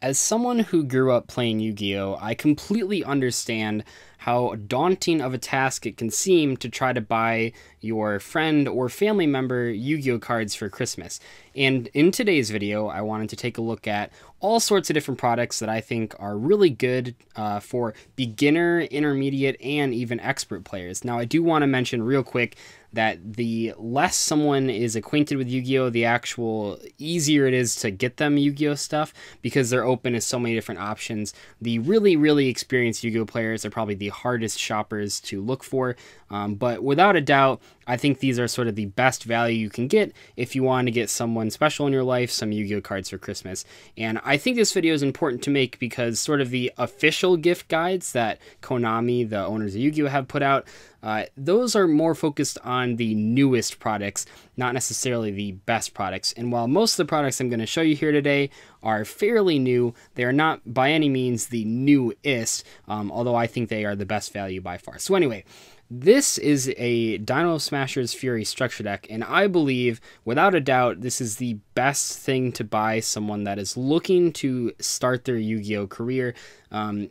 As someone who grew up playing Yu-Gi-Oh!, I completely understand how daunting of a task it can seem to try to buy your friend or family member Yu-Gi-Oh! Cards for Christmas. And in today's video, I wanted to take a look at all sorts of different products that I think are really good for beginner, intermediate, and even expert players. Now, I do want to mention real quick that the less someone is acquainted with Yu-Gi-Oh!, the actual easier it is to get them Yu-Gi-Oh! Stuff because they're open to so many different options. The really, really experienced Yu-Gi-Oh! Players are probably the hardest shoppers to look for, but without a doubt, I think these are sort of the best value you can get if you want to get someone special in your life some Yu-Gi-Oh! Cards for Christmas. And I think this video is important to make because sort of the official gift guides that Konami, the owners of Yu-Gi-Oh! Have put out, those are more focused on the newest products, not necessarily the best products. And while most of the products I'm going to show you here today are fairly new, they are not by any means the newest, although I think they are the best value by far. So anyway, this is a Dino Smashers Fury structure deck, and I believe, without a doubt, this is the best thing to buy someone that is looking to start their Yu-Gi-Oh! Career.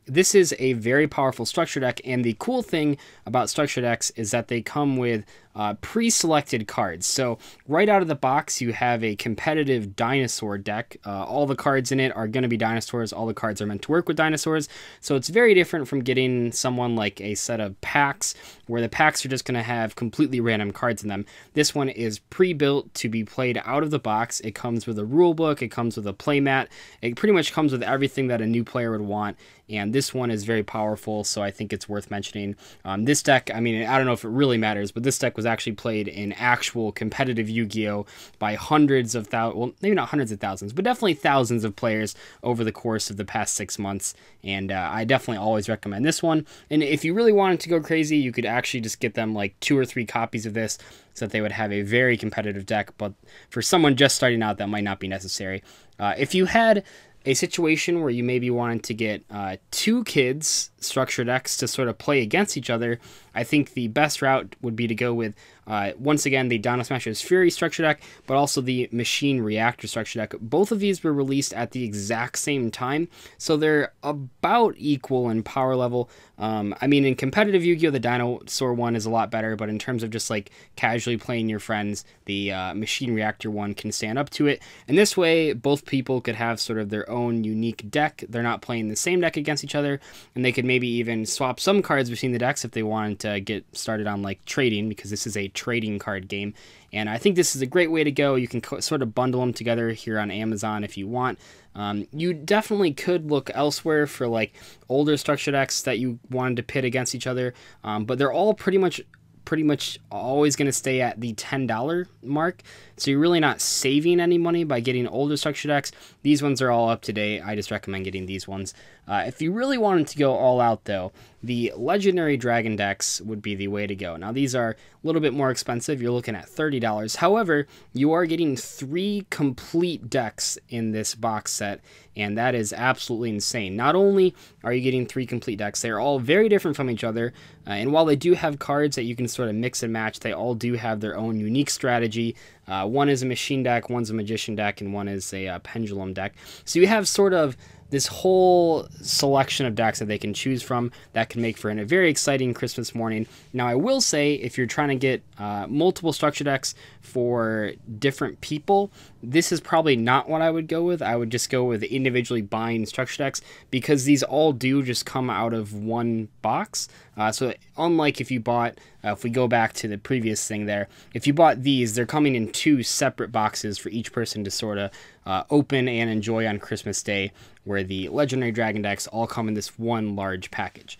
This is a very powerful structure deck, and the cool thing about structure decks is that they come with pre-selected cards. So right out of the box, you have a competitive dinosaur deck. All the cards in it are going to be dinosaurs. All the cards are meant to work with dinosaurs. So it's very different from getting someone like a set of packs, where the packs are just going to have completely random cards in them. This one is pre-built to be played out of the box. It comes with a rule book. It comes with a playmat. It pretty much comes with everything that a new player would want. And this one is very powerful, so I think it's worth mentioning. This deck, I mean, I don't know if it really matters, but this deck was actually played in actual competitive Yu-Gi-Oh! By hundreds of thousands, well, maybe not hundreds of thousands, but definitely thousands of players over the course of the past 6 months. And I definitely always recommend this one. And if you really wanted to go crazy, you could actually just get them like 2 or 3 copies of this so that they would have a very competitive deck. But for someone just starting out, that might not be necessary. If you had a situation where you maybe wanted to get 2 kids structure decks to sort of play against each other, I think the best route would be to go with, once again, the Dino Smashers Fury structure deck, but also the Machine Reactor structure deck. Both of these were released at the exact same time, so they're about equal in power level. I mean, in competitive Yu-Gi-Oh! The Dinosaur one is a lot better, but in terms of just like casually playing your friends, the Machine Reactor one can stand up to it. And this way, both people could have sort of their own unique deck. They're not playing the same deck against each other, and they could maybe even swap some cards between the decks if they wanted to get started on like trading, because this is a trading card game. And I think this is a great way to go. You can sort of bundle them together here on Amazon if you want. You definitely could look elsewhere for like older structure decks that you wanted to pit against each other, but they're all pretty much always going to stay at the $10 mark. So you're really not saving any money by getting older structure decks. These ones are all up to date. I just recommend getting these ones. If you really wanted to go all out though, the Legendary Dragon decks would be the way to go. Now these are a little bit more expensive. You're looking at $30. However, you are getting 3 complete decks in this box set, and that is absolutely insane. Not only are you getting 3 complete decks, they're all very different from each other, and while they do have cards that you can sort of mix and match, they all do have their own unique strategy. One is a machine deck, one's a magician deck, and one is a pendulum deck. So you have sort of this whole selection of decks that they can choose from that can make for a very exciting Christmas morning. Now, I will say, if you're trying to get multiple structure decks for different people, this is probably not what I would go with. I would just go with individually buying structure decks, because these all do just come out of one box. So unlike if you bought, if we go back to the previous thing there, if you bought these, they're coming in 2 separate boxes for each person to sort of open and enjoy on Christmas Day, where the Legendary Dragon decks all come in this one large package.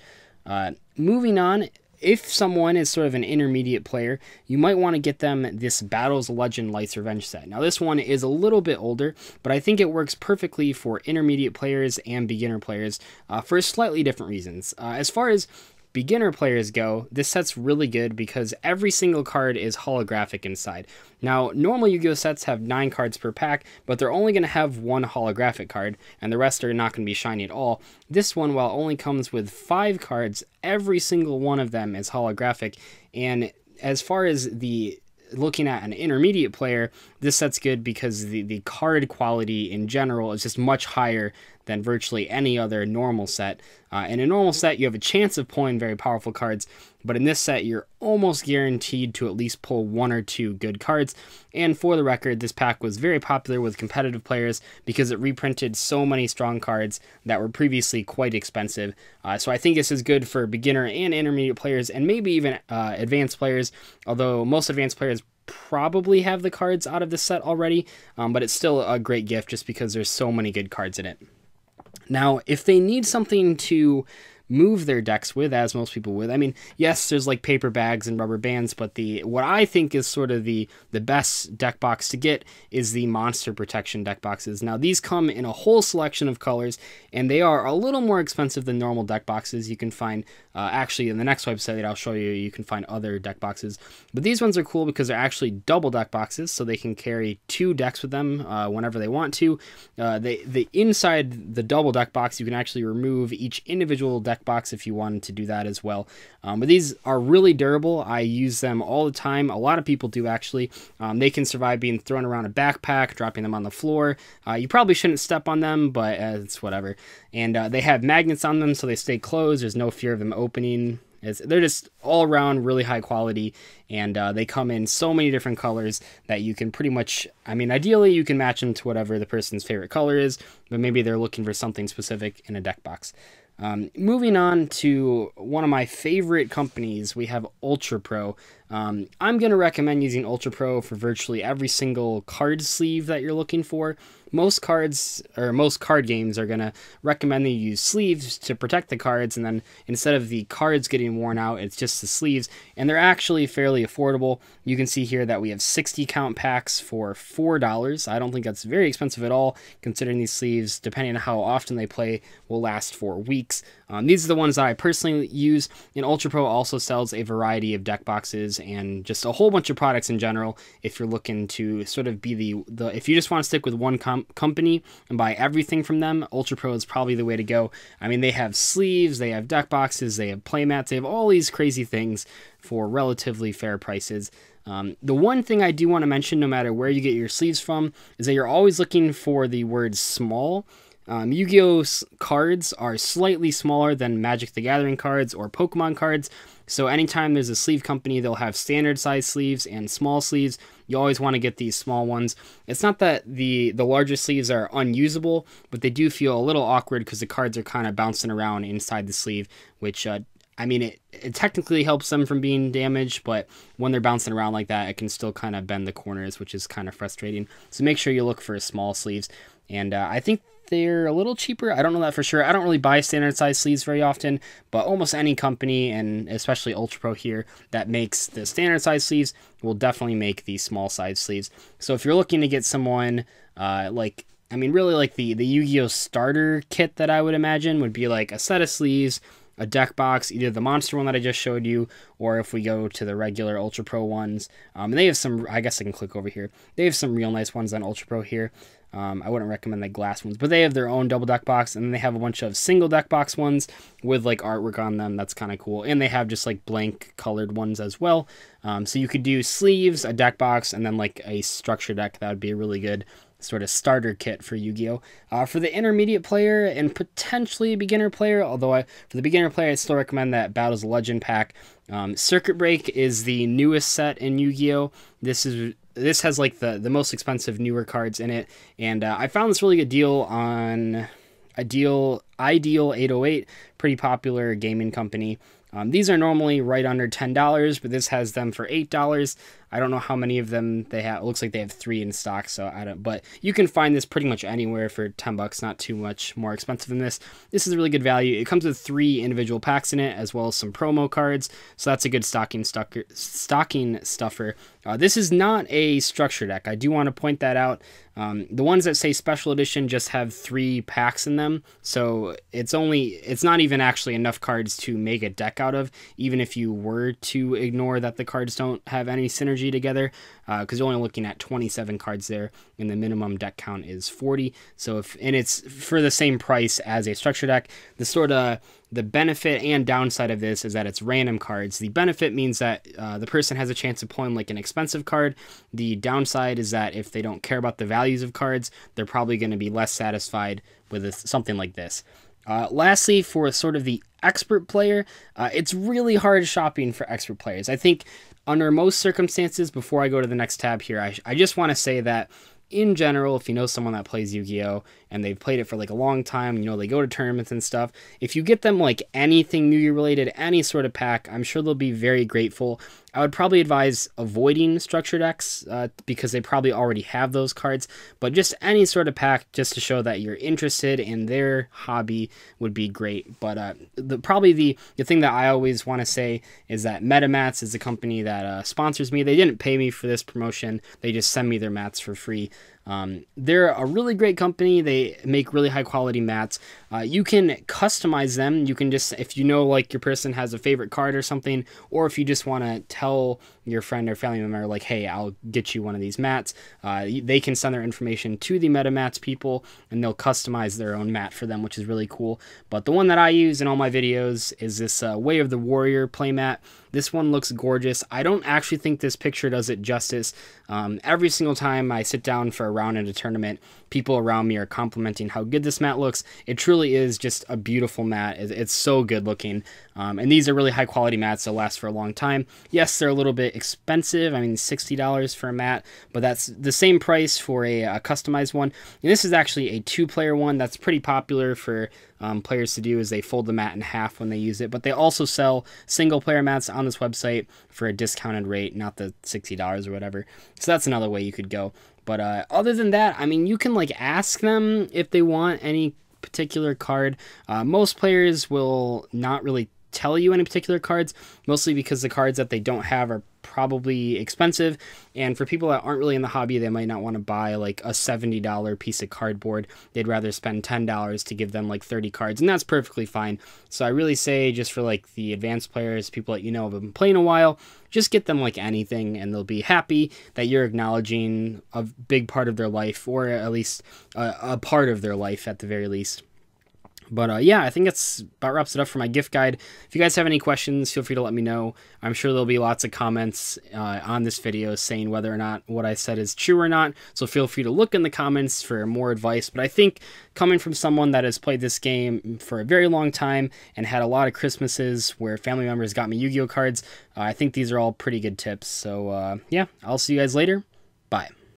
Moving on, if someone is sort of an intermediate player, you might want to get them this Battles Legend Light's Revenge set. Now this one is a little bit older, but I think it works perfectly for intermediate players and beginner players for slightly different reasons. As far as beginner players go, this set's really good because every single card is holographic inside. Now, normal Yu-Gi-Oh! Sets have 9 cards per pack, but they're only going to have 1 holographic card, and the rest are not going to be shiny at all. This one, while it only comes with 5 cards, every single one of them is holographic, and as far as the looking at an intermediate player, this set's good because the card quality in general is just much higher than virtually any other normal set. In a normal set, you have a chance of pulling very powerful cards, but in this set, you're almost guaranteed to at least pull 1 or 2 good cards. And for the record, this pack was very popular with competitive players because it reprinted so many strong cards that were previously quite expensive. So I think this is good for beginner and intermediate players, and maybe even advanced players, although most advanced players probably have the cards out of the set already, but it's still a great gift just because there's so many good cards in it. Now, if they need something to move their decks with, as most people would, I mean, yes, there's like paper bags and rubber bands, but what I think is sort of the best deck box to get is the monster protection deck boxes. Now, these come in a whole selection of colors, and they are a little more expensive than normal deck boxes. You can find, actually in the next website that I'll show you, you can find other deck boxes. But these ones are cool because they're actually double deck boxes, so they can carry 2 decks with them whenever they want to. Inside the double deck box, you can actually remove each individual deck box if you wanted to do that as well. But these are really durable. I use them all the time. A lot of people do, actually. They can survive being thrown around a backpack, dropping them on the floor. You probably shouldn't step on them, but it's whatever. And they have magnets on them, so they stay closed. There's no fear of them opening. They're just all around really high quality, and they come in so many different colors that you can pretty much, I mean, ideally you can match them to whatever the person's favorite color is, but maybe they're looking for something specific in a deck box. Moving on to one of my favorite companies, we have Ultra Pro. I'm going to recommend using Ultra Pro for virtually every single card sleeve that you're looking for. Most cards, or most card games, are going to recommend that you use sleeves to protect the cards, and then instead of the cards getting worn out, it's just the sleeves, and they're actually fairly affordable. You can see here that we have 60 count packs for $4. I don't think that's very expensive at all, considering these sleeves, depending on how often they play, will last for weeks. These are the ones that I personally use, and Ultra Pro also sells a variety of deck boxes and just a whole bunch of products in general. If you're looking to sort of be if you just want to stick with one company and buy everything from them, Ultra Pro is probably the way to go. I mean, they have sleeves, they have deck boxes, they have playmats, they have all these crazy things for relatively fair prices. The one thing I do want to mention, no matter where you get your sleeves from, is that you're always looking for the word small. Yu-Gi-Oh! Cards are slightly smaller than Magic the Gathering cards or Pokemon cards, so anytime there's a sleeve company, they'll have standard size sleeves and small sleeves. You always want to get these small ones. It's not that the larger sleeves are unusable, but they do feel a little awkward because the cards are kind of bouncing around inside the sleeve, which I mean, it technically helps them from being damaged, but when they're bouncing around like that, it can still kind of bend the corners, which is kind of frustrating. So make sure you look for small sleeves. And I think they're a little cheaper. I don't know that for sure. I don't really buy standard size sleeves very often, but almost any company, and especially Ultra Pro here, that makes the standard size sleeves will definitely make the small size sleeves. So if you're looking to get someone really like the Yu-Gi-Oh! Starter kit that I would imagine would be like a set of sleeves, a deck box, either the monster one that I just showed you, or if we go to the regular Ultra Pro ones. And they have some, I guess I can click over here. They have some real nice ones on Ultra Pro here. I wouldn't recommend the glass ones, but they have their own double deck box, and then they have a bunch of single deck box ones with like artwork on them. That's kind of cool. And they have just like blank colored ones as well. So you could do sleeves, a deck box, and then like a structure deck. That would be a really good sort of starter kit for Yu-Gi-Oh! For the intermediate player and potentially beginner player, although for the beginner player, I still recommend that Battles of Legend pack. Circuit Break is the newest set in Yu-Gi-Oh! This has like the most expensive newer cards in it, and I found this really good deal on Ideal 808, pretty popular gaming company. These are normally right under $10, but this has them for $8. I don't know how many of them they have. It looks like they have 3 in stock, so I don't. But you can find this pretty much anywhere for $10, not too much more expensive than this. This is a really good value. It comes with 3 individual packs in it, as well as some promo cards, so that's a good stocking stuffer. This is not a structure deck. I do want to point that out. The ones that say special edition just have 3 packs in them, so it's not even actually enough cards to make a deck out of, even if you were to ignore that the cards don't have any synergy synergy together, because you're only looking at 27 cards there, and the minimum deck count is 40. So and it's for the same price as a structure deck. The benefit and downside of this is that it's random cards. The benefit means that the person has a chance of pulling like an expensive card. The downside is that if they don't care about the values of cards, they're probably going to be less satisfied with something like this. Lastly, for sort of the expert player, it's really hard shopping for expert players. I think under most circumstances, before I go to the next tab here, I just want to say that in general, if you know someone that plays Yu-Gi-Oh! And they've played it for like a long time, you know, they go to tournaments and stuff, if you get them like anything Yu-Gi-Oh! Related, any sort of pack, I'm sure they'll be very grateful. I would probably advise avoiding structure decks because they probably already have those cards, but just any sort of pack just to show that you're interested in their hobby would be great. But probably the thing that I always want to say is that MetaMats is the company that sponsors me. They didn't pay me for this promotion. They just send me their mats for free. They're a really great company. They make really high quality mats. You can customize them. You can just, if you know like your person has a favorite card or something, or if you just want to tell your friend or family member like, hey, I'll get you one of these mats, they can send their information to the MetaMats people and they'll customize their own mat for them, which is really cool. But the one that I use in all my videos is this Way of the Warrior playmat. This one looks gorgeous. I don't actually think this picture does it justice. Every single time I sit down for a round in a tournament, people around me are complimenting how good this mat looks. It truly is just a beautiful mat. It's so good looking. And these are really high quality mats that last for a long time. Yes, they're a little bit expensive. I mean, $60 for a mat, but that's the same price for a customized one. And this is actually a 2-player one that's pretty popular for players to do, is they fold the mat in half when they use it. But they also sell single player mats on this website for a discounted rate, not the $60 or whatever. So that's another way you could go. But other than that, I mean, you can like ask them if they want any particular card. Most players will not really tell you any particular cards, mostly because the cards that they don't have are probably expensive, and for people that aren't really in the hobby, they might not want to buy like a $70 piece of cardboard. They'd rather spend $10 to give them like 30 cards, and that's perfectly fine. So I really say, just for like the advanced players, people that you know have been playing a while, just get them like anything and they'll be happy that you're acknowledging a big part of their life, or at least a part of their life at the very least. But yeah, I think that's about wraps it up for my gift guide. If you guys have any questions, feel free to let me know. I'm sure there'll be lots of comments on this video saying whether or not what I said is true or not. So feel free to look in the comments for more advice. But I think coming from someone that has played this game for a very long time and had a lot of Christmases where family members got me Yu-Gi-Oh cards, I think these are all pretty good tips. So yeah, I'll see you guys later. Bye.